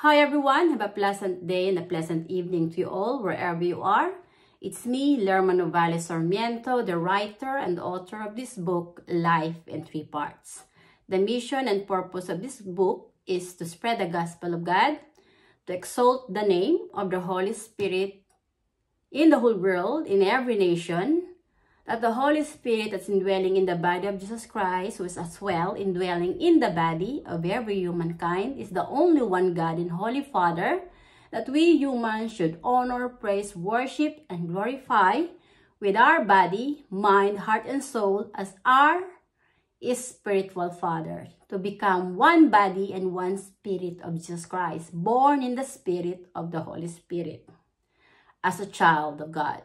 Hi everyone, have a pleasant day and a pleasant evening to you all, wherever you are. It's me, Lerma Novales Sarmiento, the writer and author of this book, Life in Three Parts. The mission and purpose of this book is to spread the gospel of God, to exalt the name of the Holy Spirit in the whole world, in every nation, that the Holy Spirit that's indwelling in the body of Jesus Christ, who is as well indwelling in the body of every humankind, is the only one God and Holy Father that we humans should honor, praise, worship, and glorify with our body, mind, heart, and soul as our spiritual Father, to become one body and one spirit of Jesus Christ, born in the spirit of the Holy Spirit, as a child of God.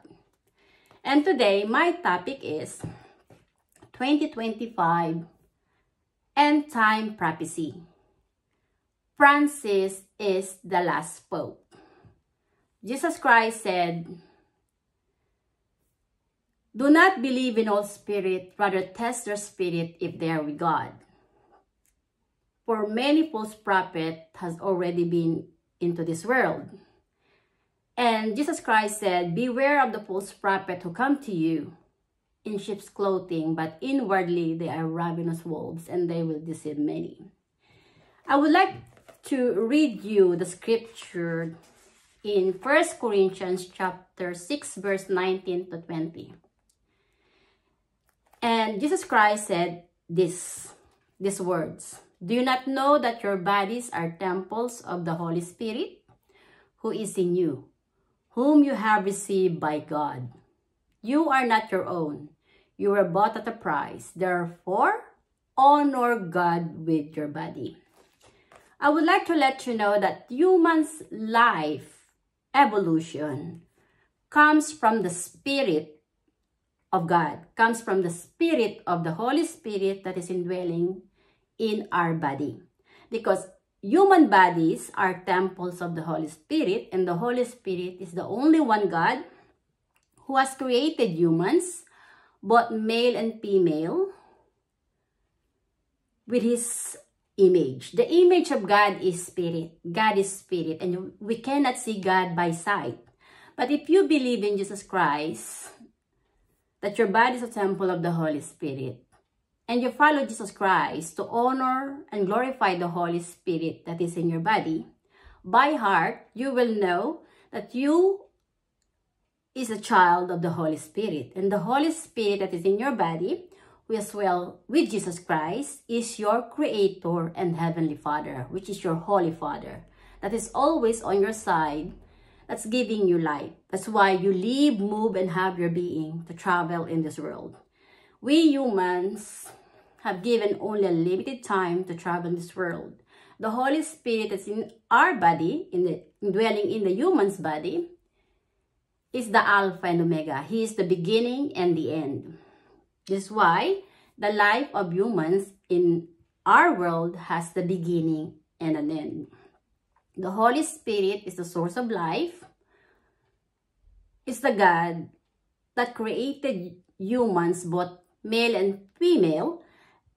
And today, my topic is 2025 End Time Prophecy. Francis is the last Pope. Jesus Christ said, "Do not believe in all spirit, rather test their spirit if they are with God. For many false prophets has already been into this world." And Jesus Christ said, "Beware of the false prophet who come to you in sheep's clothing, but inwardly they are ravenous wolves, and they will deceive many." I would like to read you the scripture in 1 Corinthians chapter 6, verse 19 to 20. And Jesus Christ said these words, "Do you not know that your bodies are temples of the Holy Spirit, who is in you, whom you have received by God? You are not your own. You were bought at a price. Therefore, honor God with your body." I would like to let you know that human's life evolution comes from the Spirit of God, comes from the Spirit of the Holy Spirit that is indwelling in our body. Because human bodies are temples of the Holy Spirit, and the Holy Spirit is the only one God who has created humans, both male and female, with His image. The image of God is Spirit. God is Spirit, and we cannot see God by sight. But if you believe in Jesus Christ, that your body is a temple of the Holy Spirit, and you follow Jesus Christ to honor and glorify the Holy Spirit that is in your body, by heart, you will know that you is a child of the Holy Spirit. And the Holy Spirit that is in your body, who as well with Jesus Christ, is your Creator and Heavenly Father, which is your Holy Father, that is always on your side, that's giving you life. That's why you live, move, and have your being to travel in this world. We humans have given only a limited time to travel in this world. The Holy Spirit that's in our body, dwelling in the human's body, is the Alpha and Omega. He is the beginning and the end. This is why the life of humans in our world has the beginning and an end. The Holy Spirit is the source of life. It's the God that created humans, both male and female,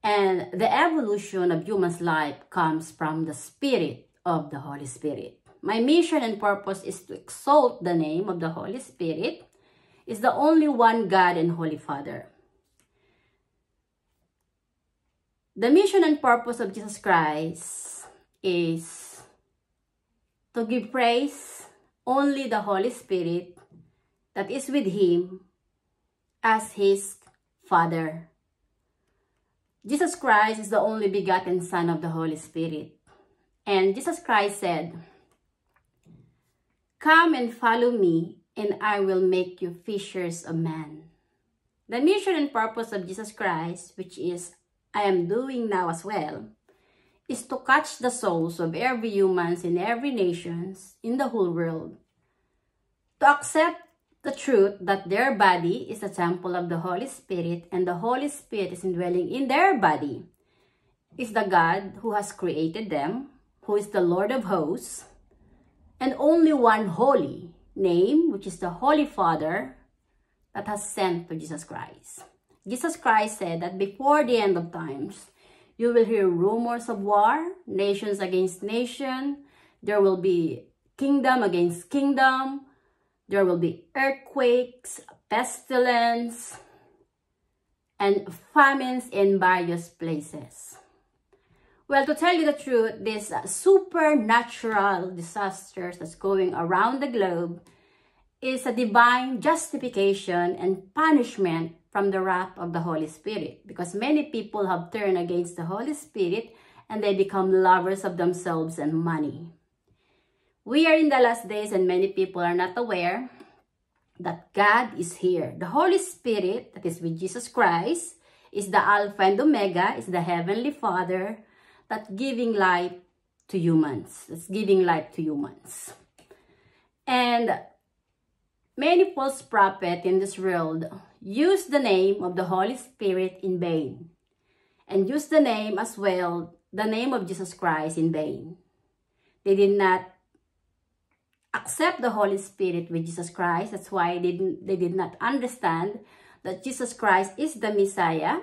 and the evolution of human's life comes from the Spirit of the Holy Spirit. My mission and purpose is to exalt the name of the Holy Spirit. Is the only one God and Holy Father. The mission and purpose of Jesus Christ is to give praise only the Holy Spirit that is with Him as His Father. Jesus Christ is the only begotten Son of the Holy Spirit. And Jesus Christ said, "Come and follow me, and I will make you fishers of men." The mission and purpose of Jesus Christ, which is I am doing now as well, is to catch the souls of every humans in every nations in the whole world, to accept the truth that their body is a temple of the Holy Spirit, and the Holy Spirit is indwelling in their body, is the God who has created them, who is the Lord of hosts, and only one holy name, which is the Holy Father, that has sent to Jesus Christ. Jesus Christ said that before the end of times, you will hear rumors of war, nations against nation, There will be kingdom against kingdom. There will be earthquakes, pestilence, and famines in various places. Well, to tell you the truth, these supernatural disasters that's going around the globe is a divine justification and punishment from the wrath of the Holy Spirit, because many people have turned against the Holy Spirit and they become lovers of themselves and money. We are in the last days and many people are not aware that God is here. The Holy Spirit, that is with Jesus Christ, is the Alpha and Omega, is the Heavenly Father that's giving life to humans. That's giving life to humans. And many false prophets in this world use the name of the Holy Spirit in vain, and use the name as well, the name of Jesus Christ in vain. They did not accept the Holy Spirit with Jesus Christ. That's why they did not understand that Jesus Christ is the Messiah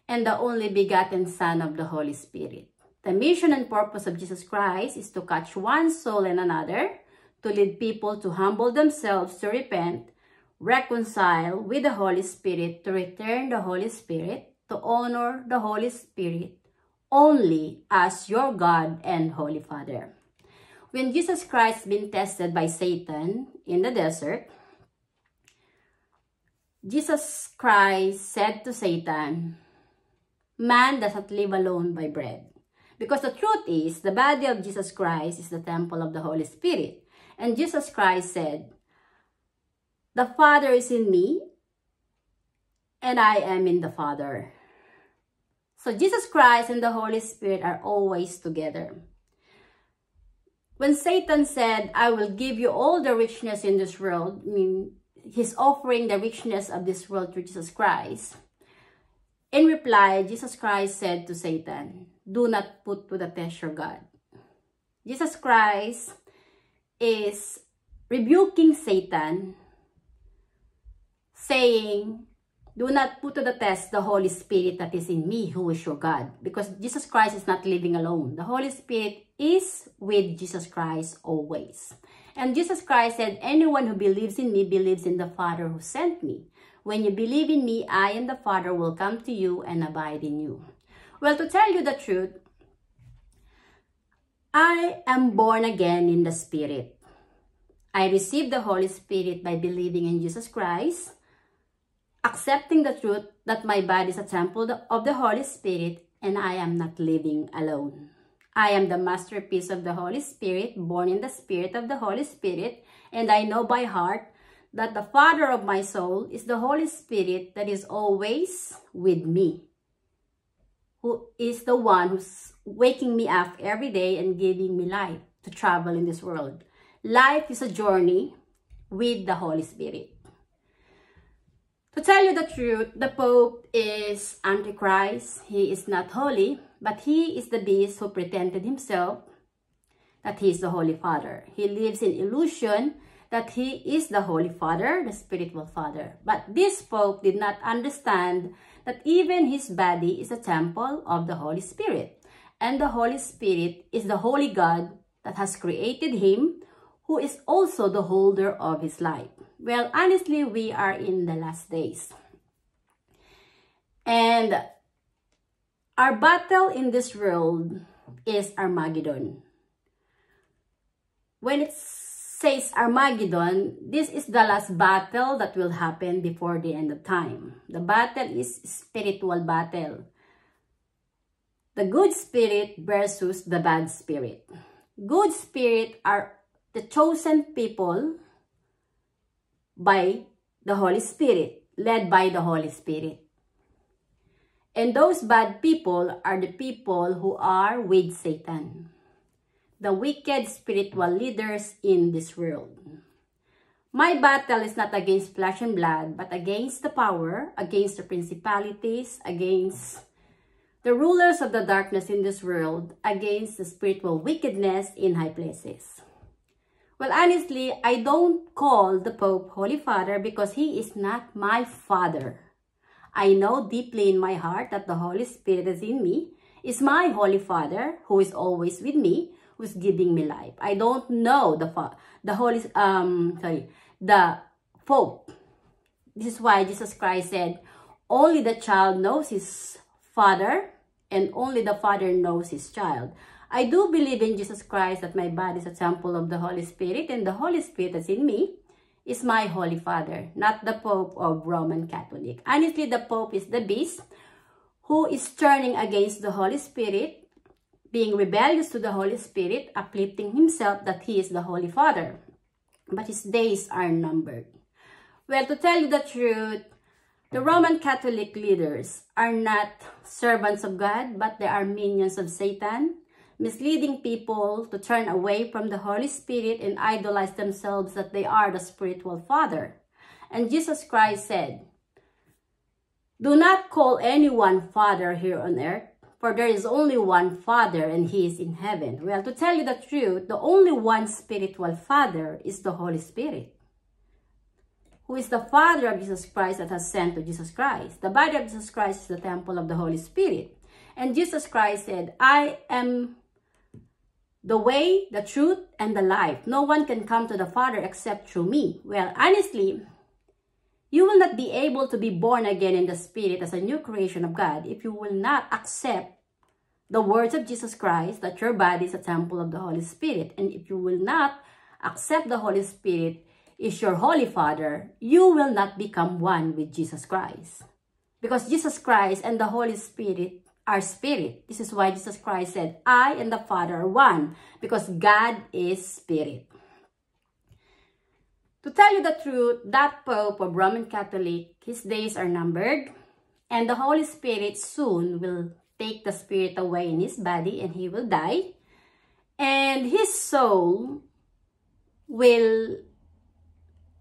and the only begotten Son of the Holy Spirit. The mission and purpose of Jesus Christ is to catch one soul and another, to lead people to humble themselves, to repent, reconcile with the Holy Spirit, to return the Holy Spirit, to honor the Holy Spirit only as your God and Holy Father. When Jesus Christ been tested by Satan in the desert, Jesus Christ said to Satan, "Man does not live alone by bread." Because the truth is, the body of Jesus Christ is the temple of the Holy Spirit. And Jesus Christ said, "The Father is in me, and I am in the Father." So Jesus Christ and the Holy Spirit are always together. When Satan said, "I will give you all the richness in this world," I mean, he's offering the richness of this world through Jesus Christ. In reply, Jesus Christ said to Satan, "Do not put to the test your God." Jesus Christ is rebuking Satan, saying, "Do not put to the test the Holy Spirit that is in me, who is your God." Because Jesus Christ is not living alone. The Holy Spirit is with Jesus Christ always. And Jesus Christ said, "Anyone who believes in me believes in the Father who sent me. When you believe in me, I and the Father will come to you and abide in you." Well, to tell you the truth, I am born again in the Spirit. I received the Holy Spirit by believing in Jesus Christ, accepting the truth that my body is a temple of the Holy Spirit, and I am not living alone. I am the masterpiece of the Holy Spirit, born in the Spirit of the Holy Spirit, and I know by heart that the Father of my soul is the Holy Spirit that is always with me, who is the one who's waking me up every day and giving me life to travel in this world. Life is a journey with the Holy Spirit. To tell you the truth, the Pope is Antichrist. He is not holy, but he is the beast who pretended himself that he is the Holy Father. He lives in illusion that he is the Holy Father, the spiritual Father. But this Pope did not understand that even his body is a temple of the Holy Spirit. And the Holy Spirit is the Holy God that has created him, who is also the holder of his life. Well, honestly, we are in the last days. And our battle in this world is Armageddon. When it says Armageddon, this is the last battle that will happen before the end of time. The battle is spiritual battle. The good spirit versus the bad spirit. Good spirit are the chosen people by the Holy Spirit, led by the Holy Spirit. And those bad people are the people who are with Satan, the wicked spiritual leaders in this world. My battle is not against flesh and blood, but against the power, against the principalities, against the rulers of the darkness in this world, against the spiritual wickedness in high places. Well, honestly, I don't call the Pope Holy Father because he is not my father. I know deeply in my heart that the Holy Spirit is in me, is my Holy Father, who is always with me, who's giving me life. I don't know the Pope. This is why Jesus Christ said, only the child knows his father, and only the father knows his child. I do believe in Jesus Christ that my body is a temple of the Holy Spirit, and the Holy Spirit that's in me is my Holy Father, not the Pope of Roman Catholic. Honestly, the Pope is the beast who is turning against the Holy Spirit, being rebellious to the Holy Spirit, uplifting himself that he is the Holy Father. But his days are numbered. Well, to tell you the truth, the Roman Catholic leaders are not servants of God, but they are minions of Satan, misleading people to turn away from the Holy Spirit and idolize themselves that they are the spiritual father. And Jesus Christ said, do not call anyone father here on earth, for there is only one Father, and he is in heaven. Well, to tell you the truth, the only one spiritual father is the Holy Spirit, who is the Father of Jesus Christ that has sent to Jesus Christ. The body of Jesus Christ is the temple of the Holy Spirit. And Jesus Christ said, I am the way, the truth, and the life. No one can come to the Father except through me. Well, honestly, you will not be able to be born again in the Spirit as a new creation of God if you will not accept the words of Jesus Christ that your body is a temple of the Holy Spirit. And if you will not accept the Holy Spirit is your Holy Father, you will not become one with Jesus Christ. Because Jesus Christ and the Holy Spirit are spirit. This is why Jesus Christ said, I and the Father are one, because God is spirit. To tell you the truth, that Pope of Roman Catholic, his days are numbered, and the Holy Spirit soon will take the spirit away in his body and he will die, and his soul will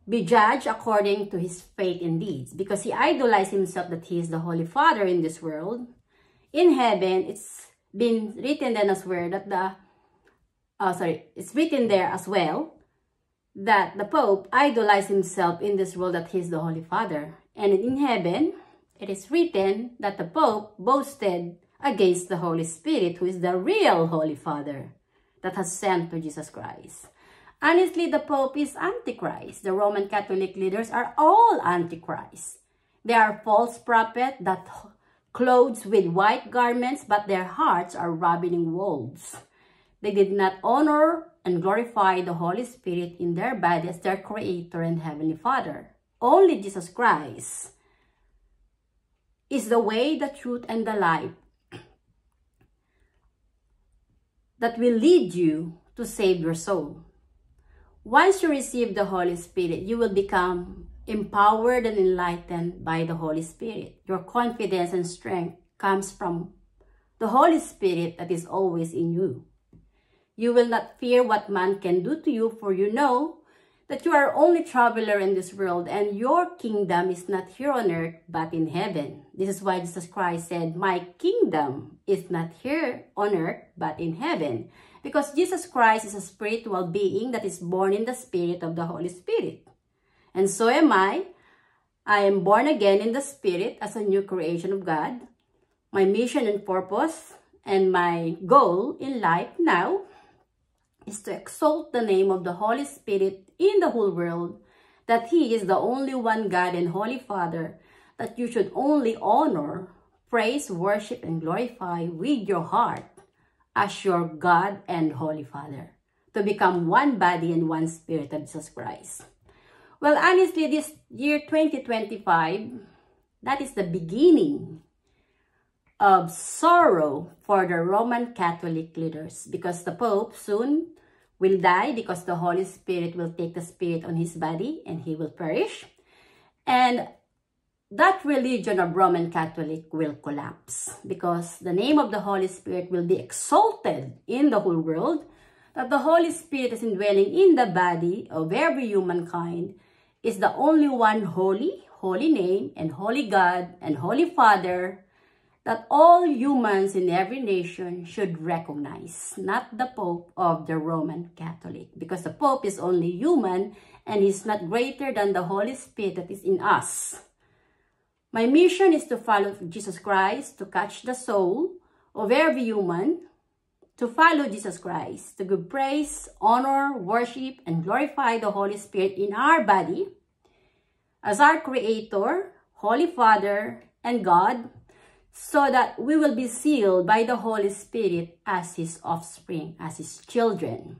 be judged according to his faith and deeds, because he idolized himself that he is the Holy Father in this world. In heaven, it's been written then as well that it's written there as well that the Pope idolized himself in this world that he is the Holy Father. And in heaven, it is written that the Pope boasted against the Holy Spirit, who is the real Holy Father that has sent to Jesus Christ. Honestly, the Pope is Antichrist. The Roman Catholic leaders are all Antichrist. They are false prophets that clothes with white garments, but their hearts are ravening wolves. They did not honor and glorify the Holy Spirit in their body as their Creator and Heavenly Father. Only Jesus Christ is the way, the truth, and the life that will lead you to save your soul. Once you receive the Holy Spirit, you will become empowered and enlightened by the Holy Spirit. Your confidence and strength comes from the Holy Spirit that is always in you. You will not fear what man can do to you, for you know that you are only traveler in this world, and your kingdom is not here on earth, but in heaven. This is why Jesus Christ said, my kingdom is not here on earth, but in heaven. Because Jesus Christ is a spiritual being that is born in the Spirit of the Holy Spirit. And so am I. I am born again in the Spirit as a new creation of God. My mission and purpose and my goal in life now is to exalt the name of the Holy Spirit in the whole world, that He is the only one God and Holy Father that you should only honor, praise, worship, and glorify with your heart as your God and Holy Father, to become one body and one spirit of Jesus Christ. Well, honestly, this year 2025, that is the beginning of sorrow for the Roman Catholic leaders, because the Pope soon will die, because the Holy Spirit will take the spirit on his body and he will perish. And that religion of Roman Catholic will collapse, because the name of the Holy Spirit will be exalted in the whole world, that the Holy Spirit is indwelling in the body of every humankind, is the only one holy name, and holy God and Holy Father that all humans in every nation should recognize, not the Pope of the Roman Catholic, because the Pope is only human and he's not greater than the Holy Spirit that is in us. My mission is to follow Jesus Christ, to catch the soul of every human to follow Jesus Christ, to give praise, honor, worship, and glorify the Holy Spirit in our body as our Creator, Holy Father, and God, so that we will be sealed by the Holy Spirit as His offspring, as His children.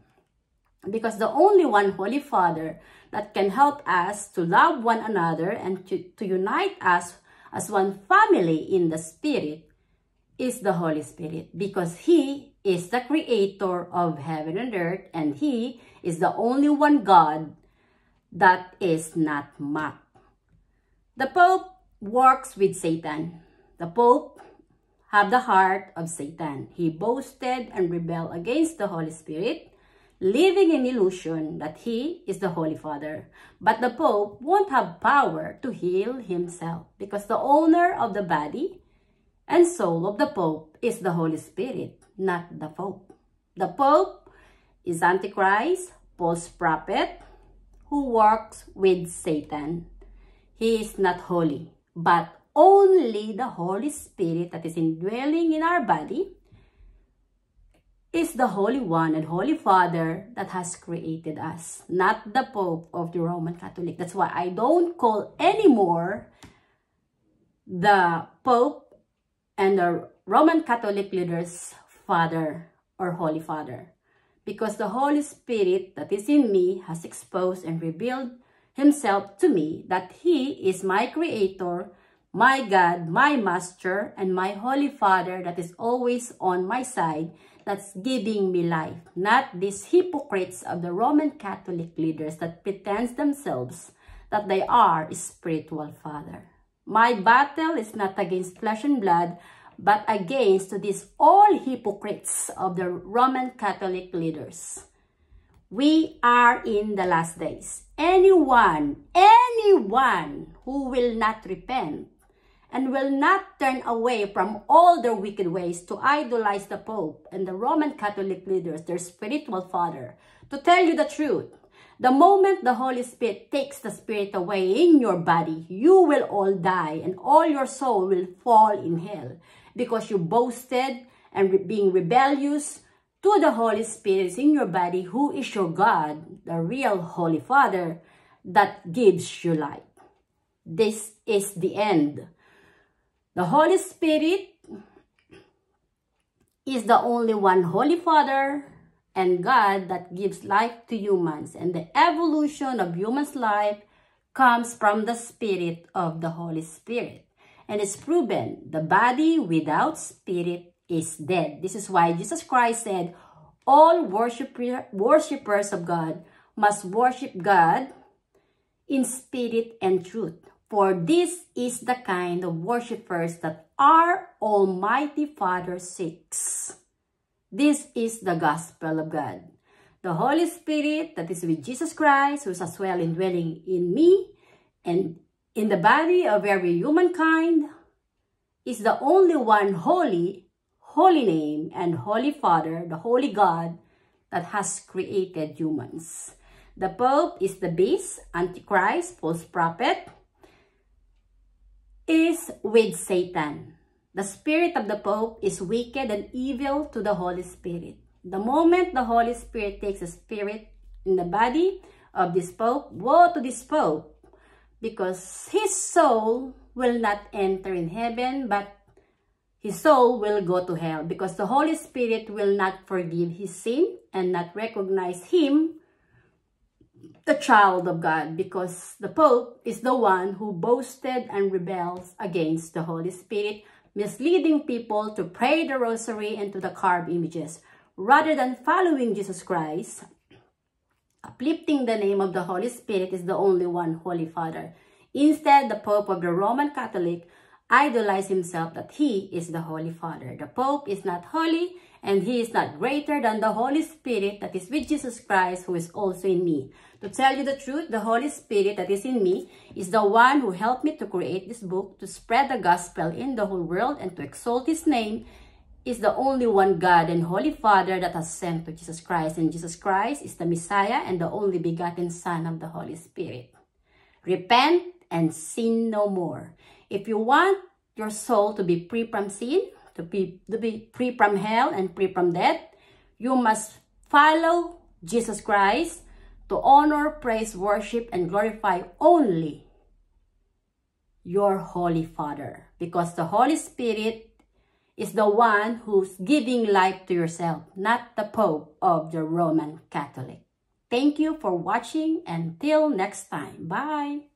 Because the only one Holy Father that can help us to love one another and to unite us as one family in the Spirit is the Holy Spirit, because He is the Creator of heaven and earth, and He is the only one God that is not mocked. The Pope works with Satan. The Pope have the heart of Satan. He boasted and rebelled against the Holy Spirit, living in illusion that he is the Holy Father. But the Pope won't have power to heal himself, because the owner of the body and soul of the Pope is the Holy Spirit, not the Pope. The Pope is Antichrist, false prophet, who works with Satan. He is not holy, but only the Holy Spirit that is indwelling in our body is the Holy One and Holy Father that has created us, not the Pope of the Roman Catholic. That's why I don't call anymore the Pope and the Roman Catholic leaders Father or Holy Father, because the Holy Spirit that is in me has exposed and revealed Himself to me that He is my Creator, my God, my Master, and my Holy Father that is always on my side, that's giving me life, not these hypocrites of the Roman Catholic leaders that pretend themselves that they are a spiritual father. My battle is not against flesh and blood, but against these all hypocrites of the Roman Catholic leaders. We are in the last days. Anyone who will not repent and will not turn away from all their wicked ways to idolize the Pope and the Roman Catholic leaders, their spiritual father, to tell you the truth, the moment the Holy Spirit takes the Spirit away in your body, you will all die and all your soul will fall in hell, because you boasted and being rebellious to the Holy Spirit in your body, who is your God, the real Holy Father that gives you life. This is the end. The Holy Spirit is the only one Holy Father and God that gives life to humans, and the evolution of humans' life comes from the Spirit of the Holy Spirit. And it's proven the body without spirit is dead. This is why Jesus Christ said, all worshippers of God must worship God in spirit and truth. For this is the kind of worshippers that our Almighty Father seeks. This is the gospel of God. The Holy Spirit that is with Jesus Christ, who is as well indwelling in me and in the body of every humankind, is the only one holy name and Holy Father, the Holy God that has created humans. The Pope is the beast, Antichrist, false prophet, is with Satan. The spirit of the Pope is wicked and evil to the Holy Spirit. The moment the Holy Spirit takes a spirit in the body of this Pope, woe to this Pope, because his soul will not enter in heaven, but his soul will go to hell, because the Holy Spirit will not forgive his sin and not recognize him, the child of God, because the Pope is the one who boasted and rebels against the Holy Spirit, misleading people to pray the rosary and to the carved images, rather than following Jesus Christ. Uplifting the name of the Holy Spirit is the only one Holy Father. Instead, the Pope of the Roman Catholic idolized himself that he is the Holy Father. The Pope is not holy, and he is not greater than the Holy Spirit that is with Jesus Christ, who is also in me. To tell you the truth, the Holy Spirit that is in me is the one who helped me to create this book, to spread the gospel in the whole world, and to exalt his name, is the only one God and Holy Father that has sent to Jesus Christ. And Jesus Christ is the Messiah and the only begotten Son of the Holy Spirit. Repent and sin no more. If you want your soul to be free from sin, to be free from hell and free from death, You must follow Jesus Christ to honor, praise, worship, and glorify only your Holy Father. Because the Holy Spirit is the one who's giving life to yourself, not the Pope of the Roman Catholic. Thank you for watching. Until next time. Bye.